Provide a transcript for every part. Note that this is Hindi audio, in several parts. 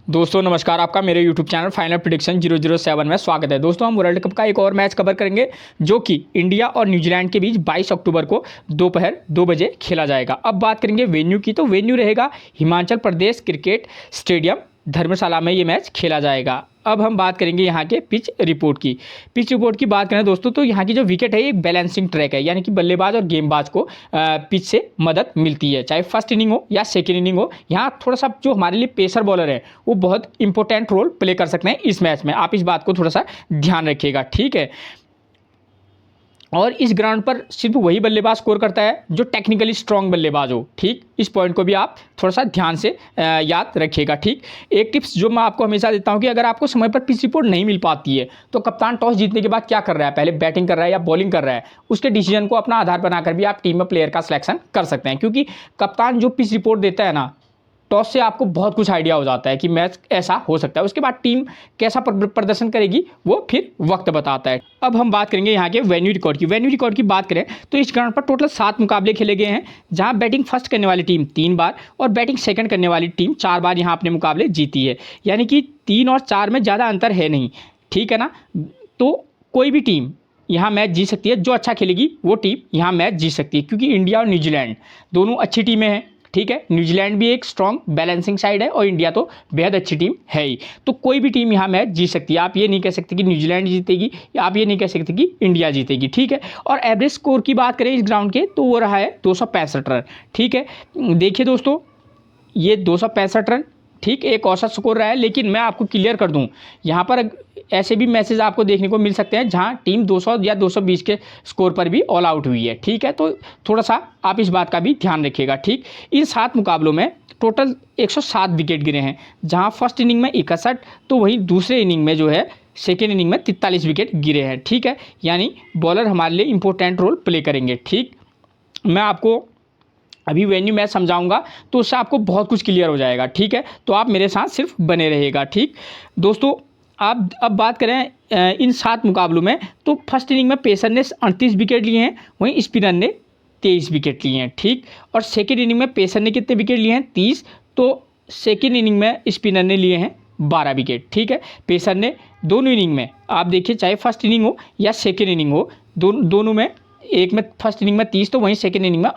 दोस्तों नमस्कार, आपका मेरे YouTube चैनल फाइनल प्रेडिक्शन 007 में स्वागत है। दोस्तों हम वर्ल्ड कप का एक और मैच कवर करेंगे जो कि इंडिया और न्यूजीलैंड के बीच 22 अक्टूबर को दोपहर 2 बजे खेला जाएगा। अब बात करेंगे वेन्यू की, तो वेन्यू रहेगा हिमाचल प्रदेश क्रिकेट स्टेडियम धर्मशाला में ये मैच खेला जाएगा। अब हम बात करेंगे यहाँ के पिच रिपोर्ट की। पिच रिपोर्ट की बात करें दोस्तों, तो यहाँ की जो विकेट है एक बैलेंसिंग ट्रैक है, यानी कि बल्लेबाज और गेंदबाज को पिच से मदद मिलती है, चाहे फर्स्ट इनिंग हो या सेकेंड इनिंग हो। यहाँ थोड़ा सा जो हमारे लिए पेसर बॉलर है वो बहुत इंपॉर्टेंट रोल प्ले कर सकते हैं इस मैच में। आप इस बात को थोड़ा सा ध्यान रखिएगा, ठीक है। और इस ग्राउंड पर सिर्फ वही बल्लेबाज स्कोर करता है जो टेक्निकली स्ट्रांग बल्लेबाज हो, ठीक। इस पॉइंट को भी आप थोड़ा सा ध्यान से याद रखिएगा, ठीक। एक टिप्स जो मैं आपको हमेशा देता हूं कि अगर आपको समय पर पिच रिपोर्ट नहीं मिल पाती है तो कप्तान टॉस जीतने के बाद क्या कर रहा है, पहले बैटिंग कर रहा है या बॉलिंग कर रहा है, उसके डिसीजन को अपना आधार बनाकर भी आप टीम में प्लेयर का सिलेक्शन कर सकते हैं। क्योंकि कप्तान जो पिच रिपोर्ट देता है ना, टॉस से आपको बहुत कुछ आइडिया हो जाता है कि मैच ऐसा हो सकता है। उसके बाद टीम कैसा प्रदर्शन करेगी वो फिर वक्त बताता है। अब हम बात करेंगे यहाँ के वेन्यू रिकॉर्ड की। वेन्यू रिकॉर्ड की बात करें तो इस ग्राउंड पर टोटल 7 मुकाबले खेले गए हैं, जहाँ बैटिंग फर्स्ट करने वाली टीम 3 बार और बैटिंग सेकंड करने वाली टीम 4 बार यहाँ अपने मुकाबले जीती है। यानी कि 3 और 4 में ज़्यादा अंतर है नहीं, ठीक है ना। तो कोई भी टीम यहाँ मैच जीत सकती है, जो अच्छा खेलेगी वो टीम यहाँ मैच जीत सकती है। क्योंकि इंडिया और न्यूजीलैंड दोनों अच्छी टीमें हैं, ठीक है। न्यूजीलैंड भी एक स्ट्रॉन्ग बैलेंसिंग साइड है और इंडिया तो बेहद अच्छी टीम है ही। तो कोई भी टीम यहाँ मैच जीत सकती है। आप ये नहीं कह सकते कि न्यूजीलैंड जीतेगी या आप ये नहीं कह सकते कि इंडिया जीतेगी, ठीक है। और एवरेज स्कोर की बात करें इस ग्राउंड के तो वो रहा है 265 रन, ठीक है। देखिए दोस्तों, ये 265 रन ठीक एक औसत स्कोर रहा है, लेकिन मैं आपको क्लियर कर दूं, यहाँ पर ऐसे भी मैसेज आपको देखने को मिल सकते हैं जहां टीम 200 या 220 के स्कोर पर भी ऑल आउट हुई है, ठीक है। तो थोड़ा सा आप इस बात का भी ध्यान रखिएगा, ठीक। इन 7 मुकाबलों में टोटल 107 विकेट गिरे हैं, जहां फर्स्ट इनिंग में 61 तो वहीं दूसरे इनिंग में जो है सेकेंड इनिंग में 43 विकेट गिरे हैं, ठीक है। यानी बॉलर हमारे लिए इंपॉर्टेंट रोल प्ले करेंगे, ठीक। मैं आपको अभी वेन्यू मैच समझाऊंगा तो उससे आपको बहुत कुछ क्लियर हो जाएगा, ठीक है। तो आप मेरे साथ सिर्फ बने रहिएगा, ठीक। दोस्तों आप अब बात करें इन 7 मुकाबलों में, तो फर्स्ट इनिंग में पेसर ने 38 विकेट लिए हैं, वहीं स्पिनर ने 23 विकेट लिए हैं, ठीक। और सेकेंड इनिंग में पेसर ने कितने विकेट लिए हैं, 30, तो सेकेंड इनिंग में स्पिनर ने लिए हैं 12 विकेट, ठीक है। पेसर ने दोनों इनिंग में, आप देखिए चाहे फर्स्ट इनिंग हो या सेकेंड इनिंग हो, दोनों में, एक में फर्स्ट इनिंग में 30 तो वहीं सेकेंड इनिंग में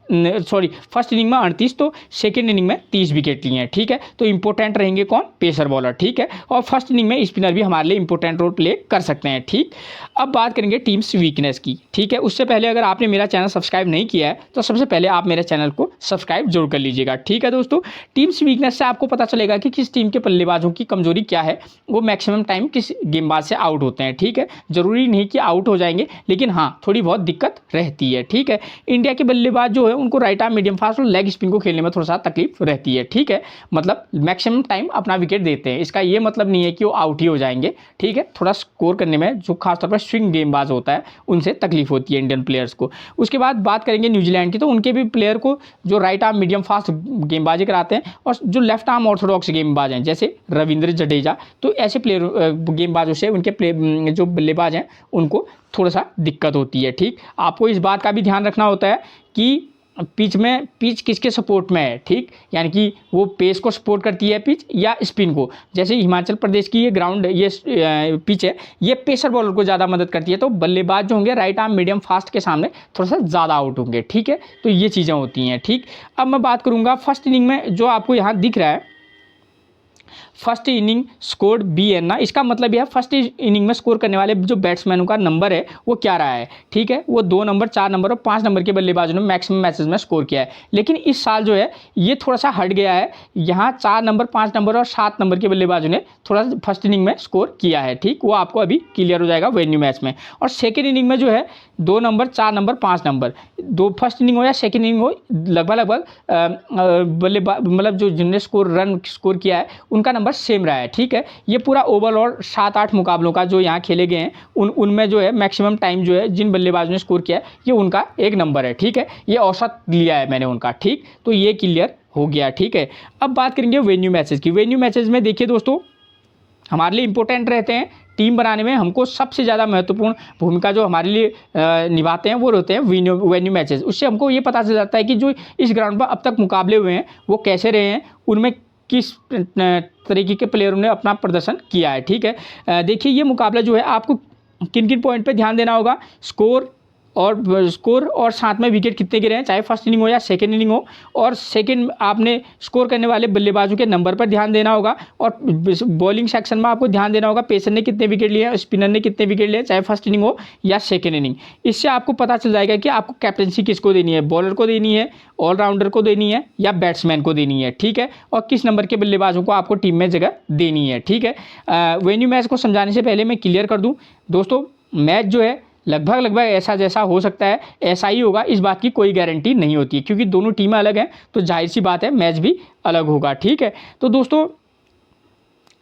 फर्स्ट इनिंग में 38 तो सेकेंड इनिंग में 30 विकेट लिए हैं, ठीक है। तो इंपॉर्टेंट रहेंगे कौन, पेसर बॉलर, ठीक है। और फर्स्ट इनिंग में स्पिनर भी हमारे लिए इंपॉर्टेंट रोल प्ले कर सकते हैं, ठीक। अब बात करेंगे टीम्स वीकनेस की, ठीक है। उससे पहले अगर आपने मेरा चैनल सब्सक्राइब नहीं किया है तो सबसे पहले आप मेरे चैनल को सब्सक्राइब जरूर कर लीजिएगा, ठीक है। दोस्तों टीम्स वीकनेस से आपको पता चलेगा कि किस टीम के बल्लेबाजों की कमजोरी क्या है, वो मैक्सिमम टाइम किस गेंदबाज से आउट होते हैं, ठीक है। जरूरी नहीं कि आउट हो जाएंगे, लेकिन हाँ थोड़ी बहुत दिक्कत रहती है, ठीक है। इंडिया के बल्लेबाज जो है उनको राइट आर्म मीडियम फास्ट और लेग स्पिन को खेलने में थोड़ा सा तकलीफ रहती है, ठीक है। मतलब मैक्सिमम टाइम अपना विकेट देते हैं, इसका ये मतलब नहीं है कि वो आउट ही हो जाएंगे, ठीक है। थोड़ा स्कोर करने में जो खासतौर पर स्विंग गेंदबाज होता है उनसे तकलीफ होती है इंडियन प्लेयर्स को। उसके बाद बात करेंगे न्यूजीलैंड की, तो उनके भी प्लेयर को जो राइट आर्म मीडियम फास्ट गेंदबाजी कराते हैं और जो लेफ्ट आर्म ऑर्थोडॉक्स गेंदबाज हैं जैसे रविंद्र जडेजा, तो ऐसे प्लेयर गेंदबाजों से उनके जो बल्लेबाज हैं उनको थोड़ा सा दिक्कत होती है, ठीक। आपको इस बात का भी ध्यान रखना होता है कि पिच किसके सपोर्ट में है, ठीक। यानी कि वो पेस को सपोर्ट करती है पिच या स्पिन को। जैसे हिमाचल प्रदेश की ये ग्राउंड ये पिच है, ये पेसर बॉलर को ज़्यादा मदद करती है, तो बल्लेबाज जो होंगे राइट आर्म मीडियम फास्ट के सामने थोड़ा सा ज़्यादा आउट होंगे, ठीक है। तो ये चीज़ें होती हैं, ठीक। अब मैं बात करूँगा फर्स्ट इनिंग में, जो आपको यहाँ दिख रहा है फर्स्ट इनिंग स्कोर्ड BN ना, इसका मतलब यह है फर्स्ट इनिंग में स्कोर करने वाले जो बैट्समैनों का नंबर है वो क्या रहा है, ठीक है। वो 2 नंबर, 4 नंबर और 5 नंबर के बल्लेबाजों ने मैक्सिमम मैचेस में स्कोर किया है। लेकिन इस साल जो है ये थोड़ा सा हट गया है, यहाँ 4 नंबर, 5 नंबर और 7 नंबर के बल्लेबाजों ने थोड़ा सा फर्स्ट इनिंग में स्कोर किया है, ठीक। वो आपको अभी क्लियर हो जाएगा वेन्यू मैच में। और सेकेंड इनिंग में जो है 2 नंबर, 4 नंबर, 5 नंबर, दो फर्स्ट इनिंग हो या सेकेंड इनिंग हो, लगभग बल्लेबाज मतलब जो जिनने रन स्कोर किया है उनका नंबर सेम रहा है, ठीक है। ये पूरा ओवरऑल 7-8 मुकाबलों का जो यहाँ खेले गए हैं उनमें जो है मैक्सिमम टाइम जो है जिन बल्लेबाजों ने स्कोर किया है ये उनका एक नंबर है, ठीक है। ये औसत लिया है मैंने उनका, ठीक। तो ये क्लियर हो गया, ठीक है। अब बात करेंगे वेन्यू मैचेस की। वेन्यू मैचेस में देखिए दोस्तों, हमारे लिए इंपॉर्टेंट रहते हैं टीम बनाने में, हमको सबसे ज़्यादा महत्वपूर्ण भूमिका जो हमारे लिए निभाते हैं वो रहते हैं वेन्यू मैचेस। उससे हमको ये पता चल जाता है कि जो इस ग्राउंड पर अब तक मुकाबले हुए हैं वो कैसे रहे हैं, उनमें किस तरीके के प्लेयरों ने अपना प्रदर्शन किया है। ठीक है, देखिए ये मुकाबला जो है आपको किन किन पॉइंट पे ध्यान देना होगा, स्कोर और साथ में विकेट कितने गिरे हैं, चाहे फर्स्ट इनिंग हो या सेकंड इनिंग हो, और सेकंड आपने स्कोर करने वाले बल्लेबाजों के नंबर पर ध्यान देना होगा, और बॉलिंग सेक्शन में आपको ध्यान देना होगा पेसर ने कितने विकेट लिए हैं, स्पिनर ने कितने विकेट लिए, चाहे फर्स्ट इनिंग हो या सेकेंड इनिंग। इससे आपको पता चल जाएगा कि आपको कैप्टनसी किसको देनी है, बॉलर को देनी है, ऑलराउंडर को देनी है या बैट्समैन को देनी है। ठीक है, और किस नंबर के बल्लेबाजों को आपको टीम में जगह देनी है। ठीक है, वेन्यू मैच को समझाने से पहले मैं क्लियर कर दूं दोस्तों, मैच जो है लगभग ऐसा जैसा हो सकता है ऐसा ही होगा, इस बात की कोई गारंटी नहीं होती है, क्योंकि दोनों टीमें अलग हैं तो जाहिर सी बात है मैच भी अलग होगा। ठीक है, तो दोस्तों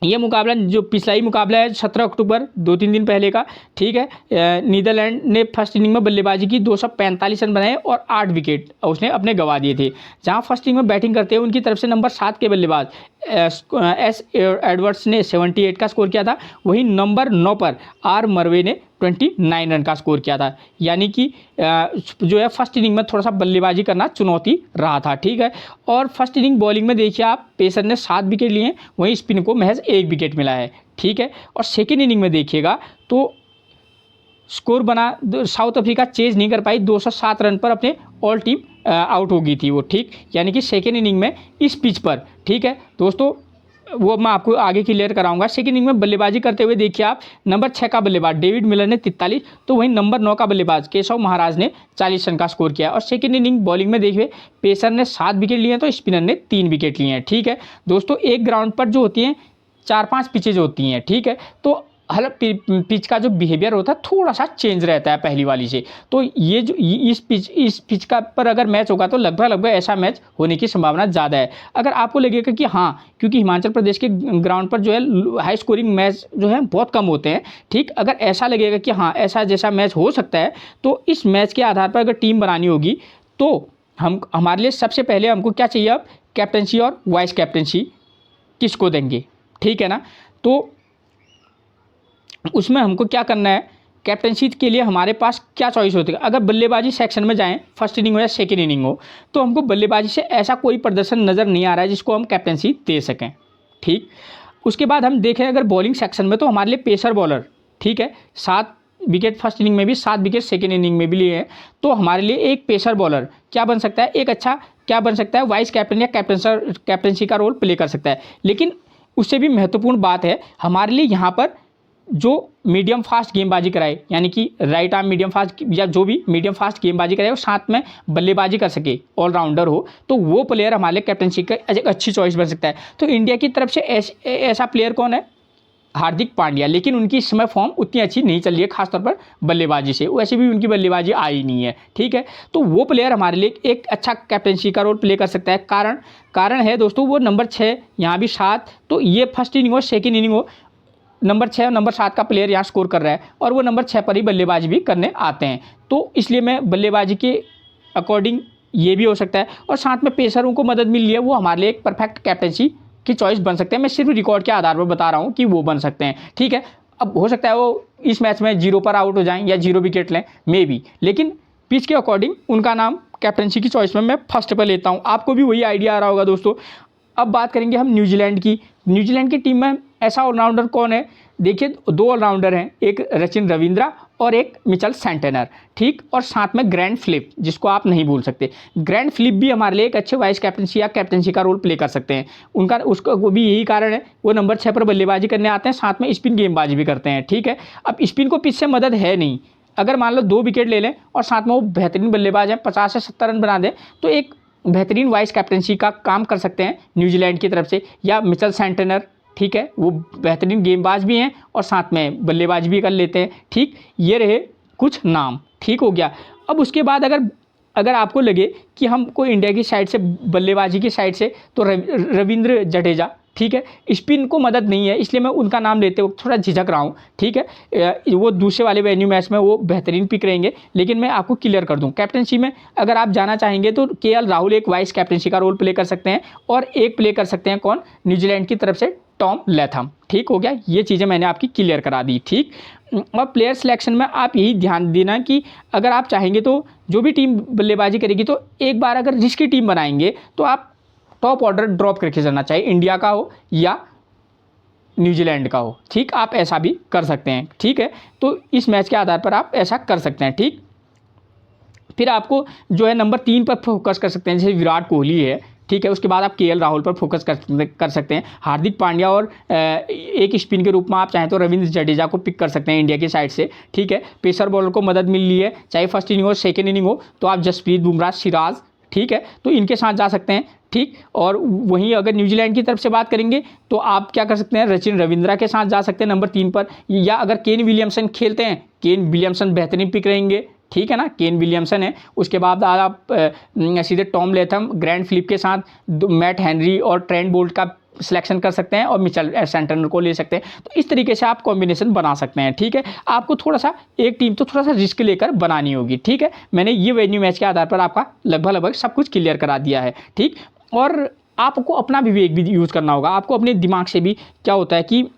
ये मुकाबला जो पिछला ही मुकाबला है 17 अक्टूबर 2-3 दिन पहले का। ठीक है, नीदरलैंड ने फर्स्ट इनिंग में बल्लेबाजी की, 245 रन बनाए और 8 विकेट उसने अपने गंवा दिए थे। जहां फर्स्ट इनिंग में बैटिंग करते हैं उनकी तरफ से नंबर 7 के बल्लेबाज एस एडवर्ड्स ने 78 का स्कोर किया था, वहीं नंबर 9 पर आर मरवे ने 29 रन का स्कोर किया था। यानी कि जो है फर्स्ट इनिंग में थोड़ा सा बल्लेबाजी करना चुनौती रहा था। ठीक है, और फर्स्ट इनिंग बॉलिंग में देखिए आप, पेसर ने 7 विकेट लिए, वहीं स्पिन को महज 1 विकेट मिला है। ठीक है, और सेकेंड इनिंग में देखिएगा तो स्कोर बना, साउथ अफ्रीका चेज नहीं कर पाई, 207 रन पर अपने ऑल टीम आउट हो गई थी वो। ठीक, यानी कि सेकेंड इनिंग में इस पिच पर, ठीक है दोस्तों, वो मैं आपको आगे क्लियर कराऊंगा। सेकेंड इनिंग में बल्लेबाजी करते हुए देखिए आप, नंबर 6 का बल्लेबाज डेविड मिलर ने 43, तो वहीं नंबर 9 का बल्लेबाज केशव महाराज ने 40 रन का स्कोर किया। और सेकेंड इनिंग बॉलिंग में देखिए, पेसर ने 7 विकेट लिए हैं तो स्पिनर ने 3 विकेट लिए हैं। ठीक है दोस्तों, एक ग्राउंड पर जो होती हैं 4-5 पिचेज होती हैं। ठीक है, तो हर पिच का जो बिहेवियर होता है थोड़ा सा चेंज रहता है पहली वाली से, तो ये जो इस पिच का पर अगर मैच होगा तो लगभग ऐसा मैच होने की संभावना ज़्यादा है। अगर आपको लगेगा कि हाँ, क्योंकि हिमाचल प्रदेश के ग्राउंड पर जो है हाई स्कोरिंग मैच जो है बहुत कम होते हैं, ठीक, अगर ऐसा लगेगा कि हाँ ऐसा जैसा मैच हो सकता है, तो इस मैच के आधार पर अगर टीम बनानी होगी तो हमारे लिए सबसे पहले हमको क्या चाहिए, अब कैप्टनसी और वाइस कैप्टनसी किसको देंगे। ठीक है ना, तो उसमें हमको क्या करना है, कैप्टनसी के लिए हमारे पास क्या चॉइस होती है। अगर बल्लेबाजी सेक्शन में जाएं, फर्स्ट इनिंग हो या सेकेंड इनिंग हो, तो हमको बल्लेबाजी से ऐसा कोई प्रदर्शन नज़र नहीं आ रहा है जिसको हम कैप्टनसी दे सकें। ठीक, उसके बाद हम देखें अगर बॉलिंग सेक्शन में, तो हमारे लिए पेसर बॉलर, ठीक है, 7 विकेट फर्स्ट इनिंग में भी, 7 विकेट सेकेंड इनिंग में भी लिए हैं, तो हमारे लिए एक पेसर बॉलर क्या बन सकता है, एक अच्छा क्या बन सकता है, वाइस कैप्टन या कैप्टनसी का रोल प्ले कर सकता है। लेकिन उससे भी महत्वपूर्ण बात है हमारे लिए यहाँ पर जो मीडियम फास्ट गेंदबाजी कराए, यानी कि राइट आर्म मीडियम फास्ट या जो भी मीडियम फास्ट गेंदबाजी कराए और साथ में बल्लेबाजी कर सके, ऑलराउंडर हो, तो वो प्लेयर हमारे लिए कैप्टनसी का एक अच्छी चॉइस बन सकता है। तो इंडिया की तरफ से ऐसा प्लेयर कौन है, हार्दिक पांड्या, लेकिन उनकी इस समय फॉर्म उतनी अच्छी नहीं चल रही है, खासतौर पर बल्लेबाजी से, वैसे भी उनकी बल्लेबाजी आई नहीं है। ठीक है, तो वो प्लेयर हमारे लिए एक अच्छा कैप्टनसी का रोल प्ले कर सकता है। कारण है दोस्तों, वो नंबर 6, यहाँ भी 7, तो ये फर्स्ट इनिंग हो सेकेंड इनिंग हो, नंबर 6 और नंबर 7 का प्लेयर यहाँ स्कोर कर रहा है और वो नंबर 6 पर ही बल्लेबाजी भी करने आते हैं, तो इसलिए मैं बल्लेबाजी के अकॉर्डिंग ये भी हो सकता है। और साथ में पेसरों को मदद मिल रही है, वो हमारे लिए एक परफेक्ट कैप्टनसी की चॉइस बन सकते हैं। मैं सिर्फ रिकॉर्ड के आधार पर बता रहा हूँ कि वो बन सकते हैं। ठीक है, अब हो सकता है वो इस मैच में 0 पर आउट हो जाएं या 0 विकेट लें, मे बी, लेकिन पिच के अकॉर्डिंग उनका नाम कैप्टनसी की चॉइस में मैं फर्स्ट पर लेता हूँ। आपको भी वही आइडिया आ रहा होगा दोस्तों। अब बात करेंगे हम न्यूजीलैंड की। न्यूजीलैंड की टीम में ऐसा ऑलराउंडर कौन है, देखिए 2 ऑलराउंडर हैं, एक सचिन रविंद्रा और एक मिचेल सेंटेनर। ठीक, और साथ में ग्रैंड फिलिप, जिसको आप नहीं भूल सकते। ग्रैंड फिलिप भी हमारे लिए एक अच्छे वाइस कैप्टनसी या कैप्टनसी का रोल प्ले कर सकते हैं। वो भी यही कारण है, वो नंबर 6 पर बल्लेबाजी करने आते हैं, साथ में स्पिन गेंदबाजी भी करते हैं। ठीक है, अब स्पिन को पिच से मदद है नहीं, अगर मान लो 2 विकेट ले लें और साथ में वो बेहतरीन बल्लेबाज हैं, 50 से 70 रन बना दें, तो एक बेहतरीन वाइस कैप्टनसी का काम कर सकते हैं न्यूजीलैंड की तरफ से। या मिचेल सेंटेनर, ठीक है, वो बेहतरीन गेंदबाज भी हैं और साथ में बल्लेबाज भी कर लेते हैं। ठीक, ये रहे कुछ नाम, ठीक हो गया। अब उसके बाद अगर आपको लगे कि हमको इंडिया की साइड से, बल्लेबाजी की साइड से, तो रविंद्र जडेजा, ठीक है, स्पिन को मदद नहीं है, इसलिए मैं उनका नाम लेते वक्त थोड़ा झिझक रहा हूँ। ठीक है, वो दूसरे वाले वेन्यू मैच में वो बेहतरीन पिक रहेंगे, लेकिन मैं आपको क्लियर कर दूँ, कैप्टनसी में अगर आप जाना चाहेंगे तो केएल राहुल एक वाइस कैप्टनसी का रोल प्ले कर सकते हैं, और एक प्ले कर सकते हैं कौन, न्यूजीलैंड की तरफ से टॉम लैथम। ठीक हो गया, ये चीज़ें मैंने आपकी क्लियर करा दी। ठीक, और प्लेयर सिलेक्शन में आप यही ध्यान देना कि अगर आप चाहेंगे तो जो भी टीम बल्लेबाजी करेगी, तो एक बार अगर जिसकी टीम बनाएंगे तो आप टॉप ऑर्डर ड्रॉप करके चलना, चाहे इंडिया का हो या न्यूजीलैंड का हो, ठीक। आप ऐसा भी कर सकते हैं, ठीक है। तो इस मैच के आधार पर आप ऐसा कर सकते हैं, ठीक। फिर आपको जो है नंबर 3 पर फोकस कर सकते हैं, जैसे विराट कोहली है, ठीक है। उसके बाद आप केएल राहुल पर फोकस कर सकते हैं, हार्दिक पांड्या, और एक स्पिन के रूप में आप चाहें तो रविंद्र जडेजा को पिक कर सकते हैं इंडिया की साइड से, ठीक है। पेसर बॉलर को मदद मिल रही है, चाहे फर्स्ट इनिंग हो सेकेंड इनिंग हो, तो आप जसप्रीत बुमराह, सिराज, ठीक है, तो इनके साथ जा सकते हैं, ठीक। और वहीं अगर न्यूजीलैंड की तरफ से बात करेंगे तो आप क्या कर सकते हैं, सचिन रविंद्रा के साथ जा सकते हैं नंबर 3 पर, या अगर केन विलियमसन खेलते हैं, केन विलियमसन बेहतरीन पिक रहेंगे, ठीक है ना। केन विलियमसन है। उसके बाद आप सीधे टॉम लेथम, ग्रैंड फिलिप के साथ मैट हेनरी और ट्रेंट बोल्ट का सिलेक्शन कर सकते हैं, और मिचेल सैंटनर को ले सकते हैं। तो इस तरीके से आप कॉम्बिनेशन बना सकते हैं, ठीक है। आपको थोड़ा सा एक टीम तो थोड़ा सा रिस्क लेकर बनानी होगी, ठीक है। मैंने ये वेन्यू मैच के आधार पर आपका लगभग सब कुछ क्लियर करा दिया है, ठीक। और आपको अपना विवेक भी यूज़ करना होगा, आपको अपने दिमाग से भी क्या होता है कि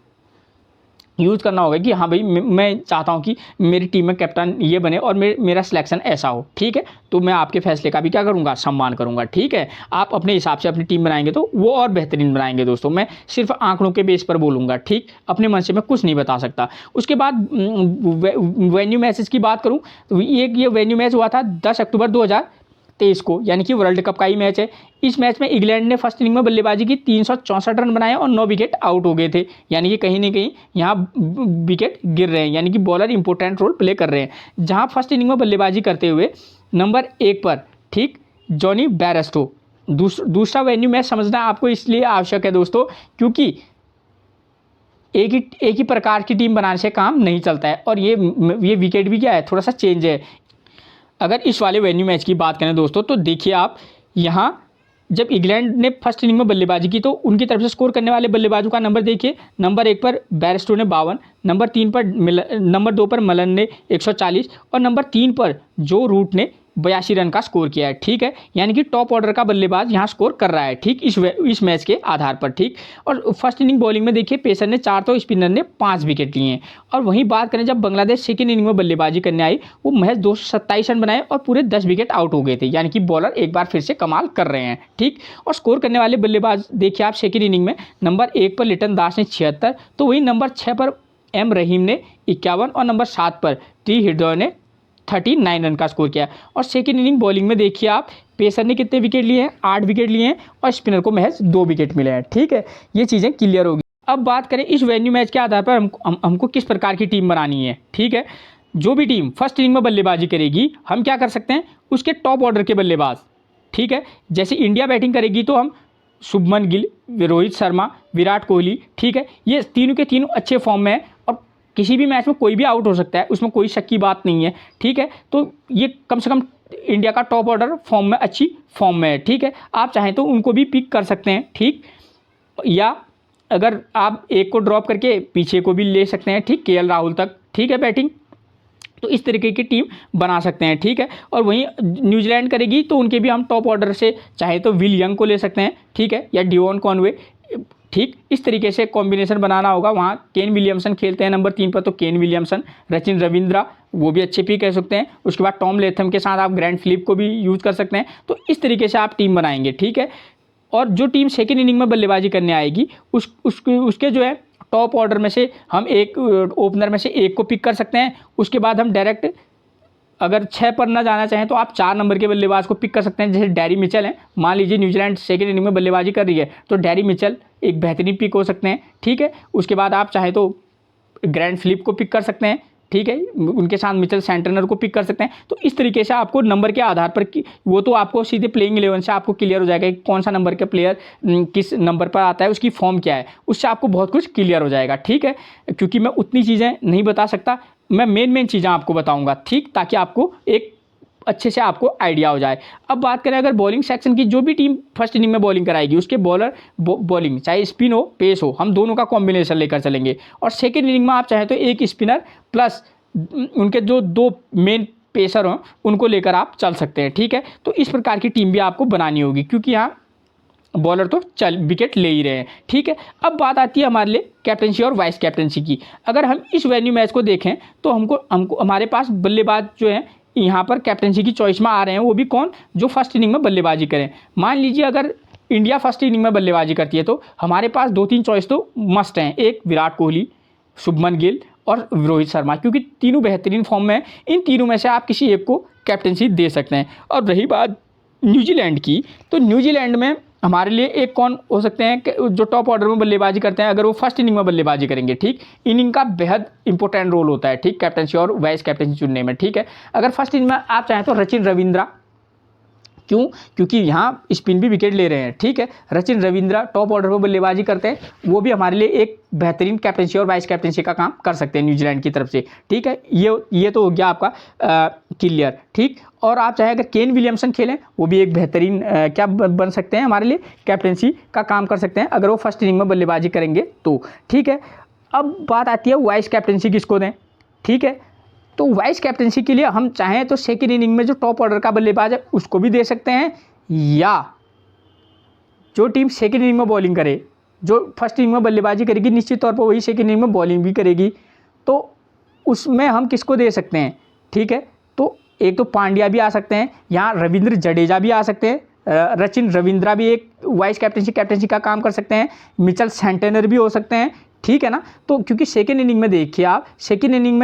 यूज़ करना होगा कि हाँ भाई मैं चाहता हूँ कि मेरी टीम में कैप्टन ये बने और मेरा सिलेक्शन ऐसा हो, ठीक है। तो मैं आपके फैसले का भी क्या करूँगा, सम्मान करूँगा, ठीक है। आप अपने हिसाब से अपनी टीम बनाएंगे तो वो और बेहतरीन बनाएंगे दोस्तों। मैं सिर्फ आंकड़ों के बेस पर बोलूँगा, ठीक। अपने मन से मैं कुछ नहीं बता सकता। उसके बाद वेन्यू मैचेस की बात करूँ तो ये वेन्यू मैच हुआ था 10 अक्टूबर 2023 को, यानी कि वर्ल्ड कप का ही मैच है। इस मैच में इंग्लैंड ने फर्स्ट इनिंग में बल्लेबाजी की, 364 रन बनाए और 9 विकेट आउट हो गए थे, यानी कि कहीं ना कहीं यहाँ विकेट गिर रहे हैं, यानी कि बॉलर इंपॉर्टेंट रोल प्ले कर रहे हैं। जहाँ फर्स्ट इनिंग में बल्लेबाजी करते हुए नंबर 1 पर, ठीक, जॉनी बेयरस्टो। दूसरा वेन्यू मैच समझना आपको इसलिए आवश्यक है दोस्तों, क्योंकि एक ही प्रकार की टीम बनाने से काम नहीं चलता है, और ये विकेट भी क्या है, थोड़ा सा चेंज है। अगर इस वाले वेन्यू मैच की बात करें दोस्तों, तो देखिए आप यहाँ जब इंग्लैंड ने फर्स्ट इनिंग में बल्लेबाजी की तो उनकी तरफ से स्कोर करने वाले बल्लेबाजों का नंबर देखिए। नंबर 1 पर बेयरस्टो ने 52, नंबर 2 पर मलन ने 140 और नंबर 3 पर जो रूट ने 82 रन का स्कोर किया है, ठीक है। यानी कि टॉप ऑर्डर का बल्लेबाज यहाँ स्कोर कर रहा है, ठीक, इस मैच के आधार पर, ठीक। और फर्स्ट इनिंग बॉलिंग में देखिए पेसर ने 4 तो स्पिनर ने 5 विकेट लिए हैं। और वहीं बात करें जब बांग्लादेश सेकेंड इनिंग में बल्लेबाजी करने आई, वो महज 227 रन बनाए और पूरे 10 विकेट आउट हो गए थे, यानी कि बॉलर एक बार फिर से कमाल कर रहे हैं, ठीक। और स्कोर करने वाले बल्लेबाज देखिए आप सेकेंड इनिंग में नंबर 1 पर लिटन दास ने 76, तो वहीं नंबर 6 पर एम रहीम ने 51 और नंबर 7 पर टी हृदय ने 39 रन का स्कोर किया। और सेकेंड इनिंग बॉलिंग में देखिए आप पेसर ने कितने विकेट लिए हैं, 8 विकेट लिए हैं, और स्पिनर को महज 2 विकेट मिले हैं, ठीक है। ये चीज़ें क्लियर होगी। अब बात करें इस वेन्यू मैच के आधार पर हमको किस प्रकार की टीम बनानी है, ठीक है। जो भी टीम फर्स्ट इनिंग में बल्लेबाजी करेगी, हम क्या कर सकते हैं, उसके टॉप ऑर्डर के बल्लेबाज, ठीक है। जैसे इंडिया बैटिंग करेगी तो हम शुभमन गिल, रोहित शर्मा, विराट कोहली, ठीक है, ये तीनों के तीनों अच्छे फॉर्म में है, और किसी भी मैच में कोई भी आउट हो सकता है, उसमें कोई शक की बात नहीं है, ठीक है। तो ये कम से कम इंडिया का टॉप ऑर्डर फॉर्म में, अच्छी फॉर्म में है, ठीक है। आप चाहें तो उनको भी पिक कर सकते हैं, ठीक। या अगर आप एक को ड्रॉप करके पीछे को भी ले सकते हैं, ठीक, केएल राहुल तक, ठीक है, बैटिंग। तो इस तरीके की टीम बना सकते हैं, ठीक है। और वहीं न्यूजीलैंड करेगी तो उनके भी हम टॉप ऑर्डर से चाहे तो विल यंग को ले सकते हैं, ठीक है, या डिवॉन कॉनवे, ठीक। इस तरीके से कॉम्बिनेशन बनाना होगा। वहाँ केन विलियमसन खेलते हैं नंबर 3 पर, तो केन विलियमसन, सचिन रविंद्रा, वो भी अच्छे पिक कह सकते हैं। उसके बाद टॉम लेथम के साथ आप ग्रैंड फिलिप को भी यूज़ कर सकते हैं। तो इस तरीके से आप टीम बनाएंगे, ठीक है। और जो टीम सेकेंड इनिंग में बल्लेबाजी करने आएगी उसके जो है टॉप ऑर्डर में से हम एक ओपनर में से एक को पिक कर सकते हैं। उसके बाद हम डायरेक्ट अगर 6 पर ना जाना चाहें तो आप 4 नंबर के बल्लेबाज को पिक कर सकते हैं, जैसे डैरी मिचेल है। मान लीजिए न्यूजीलैंड सेकेंड इनिंग में बल्लेबाजी कर रही है तो डैरी मिचेल एक बेहतरीन पिक हो सकते हैं, ठीक है। उसके बाद आप चाहें तो ग्रैंड फिलिप को पिक कर सकते हैं, ठीक है, उनके साथ मिचेल सैंटनर को पिक कर सकते हैं। तो इस तरीके से आपको नंबर के आधार पर वो तो आपको सीधे प्लेइंग 11 से आपको क्लियर हो जाएगा कि कौन सा नंबर का प्लेयर किस नंबर पर आता है, उसकी फॉर्म क्या है, उससे आपको बहुत कुछ क्लियर हो जाएगा, ठीक है। क्योंकि मैं उतनी चीज़ें नहीं बता सकता, मैं मेन चीज़ें आपको बताऊँगा, ठीक, ताकि आपको एक अच्छे से आपको आइडिया हो जाए। अब बात करें अगर बॉलिंग सेक्शन की, जो भी टीम फर्स्ट इनिंग में बॉलिंग कराएगी उसके बॉलर बॉलिंग चाहे स्पिन हो पेस हो, हम दोनों का कॉम्बिनेशन लेकर चलेंगे। और सेकेंड इनिंग में आप चाहें तो एक स्पिनर प्लस उनके जो 2 मेन पेसर हों उनको लेकर आप चल सकते हैं, ठीक है। तो इस प्रकार की टीम भी आपको बनानी होगी, क्योंकि यहाँ बॉलर तो विकेट ले ही रहे हैं, ठीक है। अब बात आती है हमारे लिए कैप्टनसी और वाइस कैप्टनसी की। अगर हम इस वेन्यू मैच को देखें तो हमको हमारे पास बल्लेबाज जो है यहाँ पर कैप्टनसी की चॉइस में आ रहे हैं, वो भी कौन, जो फर्स्ट इनिंग में बल्लेबाजी करें। मान लीजिए अगर इंडिया फर्स्ट इनिंग में बल्लेबाजी करती है तो हमारे पास 2-3 चॉइस तो मस्ट हैं, एक विराट कोहली, शुभमन गिल और रोहित शर्मा, क्योंकि तीनों बेहतरीन फॉर्म में, इन तीनों में से आप किसी एक को कैप्टनसी दे सकते हैं। और रही बात न्यूजीलैंड की, तो न्यूजीलैंड में हमारे लिए एक कौन हो सकते हैं जो टॉप ऑर्डर में बल्लेबाजी करते हैं, अगर वो फर्स्ट इनिंग में बल्लेबाजी करेंगे, ठीक, इनिंग का बेहद इंपॉर्टेंट रोल होता है, ठीक, कैप्टनसी और वाइस कैप्टनसी चुनने में, ठीक है। अगर फर्स्ट इनिंग में आप चाहें तो सचिन रविंद्रा, क्यों, क्योंकि यहाँ स्पिन भी विकेट ले रहे हैं, ठीक है। सचिन रविंद्रा टॉप ऑर्डर पर बल्लेबाजी करते हैं, वो भी हमारे लिए एक बेहतरीन कैप्टनसी और वाइस कैप्टनसी का काम कर सकते हैं न्यूजीलैंड की तरफ से, ठीक है। ये तो हो गया आपका क्लियर, ठीक। और आप चाहे अगर केन विलियमसन खेलें, वो भी एक बेहतरीन क्या बन सकते हैं, हमारे लिए कैप्टनसी का काम कर सकते हैं अगर वो फर्स्ट इनिंग में बल्लेबाजी करेंगे तो, ठीक है। अब बात आती है वाइस कैप्टनसी किसको दें, ठीक है। तो वाइस कैप्टनसी के लिए हम चाहें तो सेकेंड इनिंग में जो टॉप ऑर्डर का बल्लेबाज है उसको भी दे सकते हैं, या जो टीम सेकेंड इनिंग में बॉलिंग करे, जो फर्स्ट इनिंग में बल्लेबाजी करेगी निश्चित तौर पर वही सेकेंड इनिंग में बॉलिंग भी करेगी, तो उसमें हम किसको दे सकते हैं, ठीक है। तो एक तो पांड्या भी आ सकते हैं, यहाँ रविंद्र जडेजा भी आ सकते हैं, सचिन रविंद्रा भी एक वाइस कैप्टनसी का काम कर सकते हैं, मिचेल सेंटेनर भी हो सकते हैं, ठीक है ना। तो क्योंकि सेकेंड इनिंग में देखिए आप, सेकेंड इनिंग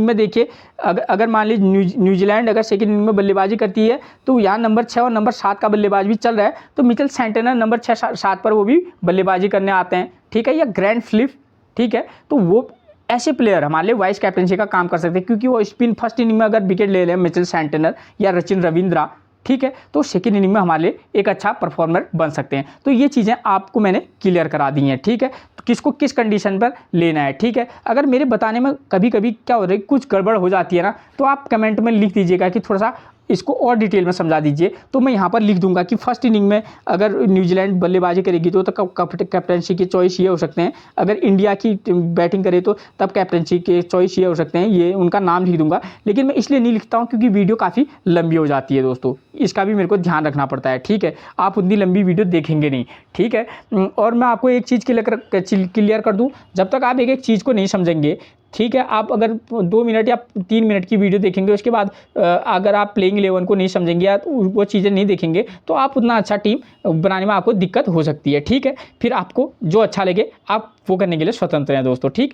में देखिए अगर मान लीजिए न्यूजीलैंड अगर सेकेंड इनिंग में बल्लेबाजी करती है तो यहाँ नंबर 6 और नंबर 7 का बल्लेबाज भी चल रहा है, तो मिचेल सेंटेनर नंबर 6-7 पर वो भी बल्लेबाजी करने आते हैं, ठीक है, या ग्रैंड फिलिप, ठीक है। तो वो ऐसे प्लेयर हमारे लिए वाइस कैप्टनसी का काम कर सकते हैं, क्योंकि वो स्पिन फर्स्ट इनिंग में अगर विकेट ले रहे हैं मिचेल सेंटेनर या सचिन रविंद्रा, ठीक है, तो सेकेंड इनिंग में हमारे लिए एक अच्छा परफॉर्मर बन सकते हैं। तो ये चीज़ें आपको मैंने क्लियर करा दी हैं, ठीक है। तो किसको किस कंडीशन पर लेना है, ठीक है। अगर मेरे बताने में कभी कभी क्या हो रहा है, कुछ गड़बड़ हो जाती है ना, तो आप कमेंट में लिख दीजिएगा कि थोड़ा सा इसको और डिटेल में समझा दीजिए, तो मैं यहाँ पर लिख दूंगा कि फर्स्ट इनिंग में अगर न्यूजीलैंड बल्लेबाजी करेगी तो कैप्टनसी के चॉइस ये हो सकते हैं, अगर इंडिया की बैटिंग करे तो तब कैप्टनसी के चॉइस ये हो सकते हैं, ये उनका नाम लिख दूंगा। लेकिन मैं इसलिए नहीं लिखता हूँ क्योंकि वीडियो काफ़ी लंबी हो जाती है दोस्तों, इसका भी मेरे को ध्यान रखना पड़ता है, ठीक है। आप उतनी लंबी वीडियो देखेंगे नहीं, ठीक है। और मैं आपको एक चीज़ क्लियर कर दूँ, जब तक आप एक एक चीज़ को नहीं समझेंगे, ठीक है, आप अगर 2 मिनट या 3 मिनट की वीडियो देखेंगे, उसके बाद अगर आप प्लेइंग 11 को नहीं समझेंगे या तो वो चीज़ें नहीं देखेंगे, तो आप उतना अच्छा टीम बनाने में आपको दिक्कत हो सकती है, ठीक है। फिर आपको जो अच्छा लगे आप वो करने के लिए स्वतंत्र हैं दोस्तों, ठीक।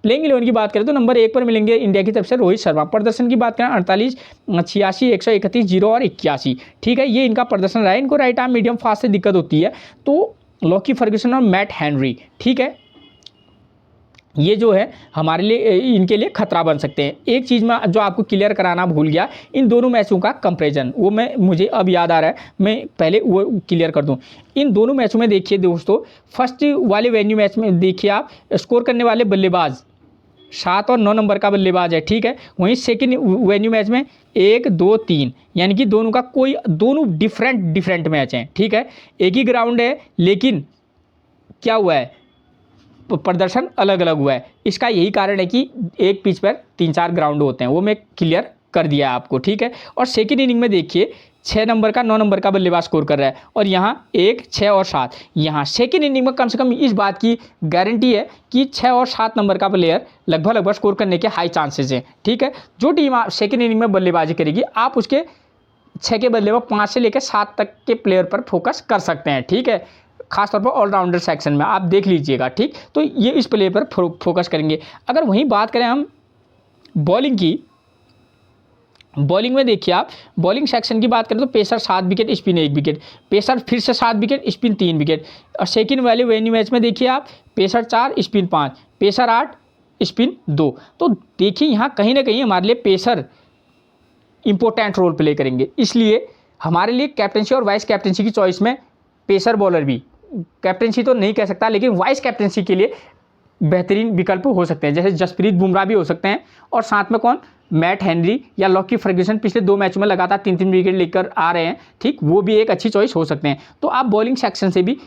प्लेइंग 11 की बात करें तो नंबर 1 पर मिलेंगे इंडिया की तरफ से रोहित शर्मा। प्रदर्शन की बात करें 48, 86, 131, 0 और 81, ठीक है, ये इनका प्रदर्शन रहा है। इनको राइट आर्म मीडियम फास्ट से दिक्कत होती है, तो लॉकी फर्ग्यूसन और मैट हेनरी, ठीक है, ये जो है हमारे लिए इनके लिए खतरा बन सकते हैं। एक चीज़ में जो आपको क्लियर कराना भूल गया, इन दोनों मैचों का कंपैरिजन, वो मुझे अब याद आ रहा है, मैं पहले वो क्लियर कर दूं। इन दोनों मैचों में देखिए दोस्तों, फर्स्ट वाले वेन्यू मैच में देखिए आप, स्कोर करने वाले बल्लेबाज 7 और 9 नंबर का बल्लेबाज है, ठीक है। वहीं सेकेंड वेन्यू मैच में 1, 2, 3, यानी कि दोनों डिफरेंट मैच हैं, ठीक है। एक ही ग्राउंड है लेकिन क्या हुआ है, प्रदर्शन अलग अलग हुआ है। इसका यही कारण है कि एक पिच पर 3-4 ग्राउंड होते हैं, वो मैं क्लियर कर दिया आपको, ठीक है। और सेकेंड इनिंग में देखिए 6 नंबर का 9 नंबर का बल्लेबाज स्कोर कर रहा है, और यहाँ 1, 6 और 7, यहाँ सेकेंड इनिंग में कम से कम इस बात की गारंटी है कि 6 और 7 नंबर का प्लेयर लगभग स्कोर करने के हाई चांसेस हैं, ठीक है। जो टीम सेकेंड इनिंग में बल्लेबाजी करेगी, आप उसके 6 के बदले में 5 से लेकर 7 तक के प्लेयर पर फोकस कर सकते हैं, ठीक है। खासतौर पर ऑलराउंडर सेक्शन में आप देख लीजिएगा, ठीक। तो ये इस प्लेयर पर फोकस करेंगे। अगर वहीं बात करें हम बॉलिंग की, बॉलिंग में देखिए आप, बॉलिंग सेक्शन की बात करें तो pacer 7 wicket, spin 1 wicket, pacer फिर से 7 विकेट, स्पिन 3 विकेट। और सेकेंड वाले वेन्यू मैच में देखिए आप, पेसर 4, स्पिन 5, पेसर 8, स्पिन 2। तो देखिए यहाँ कहीं ना कहीं हमारे लिए पेसर इंपॉर्टेंट रोल प्ले करेंगे, इसलिए हमारे लिए कैप्टनसी और वाइस कैप्टनसी की चॉइस में पेसर बॉलर भी, कैप्टनसी तो नहीं कह सकता लेकिन वाइस कैप्टनसी के लिए बेहतरीन विकल्प हो सकते हैं, जैसे जसप्रीत बुमराह भी हो सकते हैं, और साथ में कौन, मैट हेनरी या लॉकी फर्ग्यूसन पिछले 2 मैचों में लगातार 3-3 विकेट लेकर आ रहे हैं, ठीक, वो भी एक अच्छी चॉइस हो सकते हैं। तो आप बॉलिंग सेक्शन से भी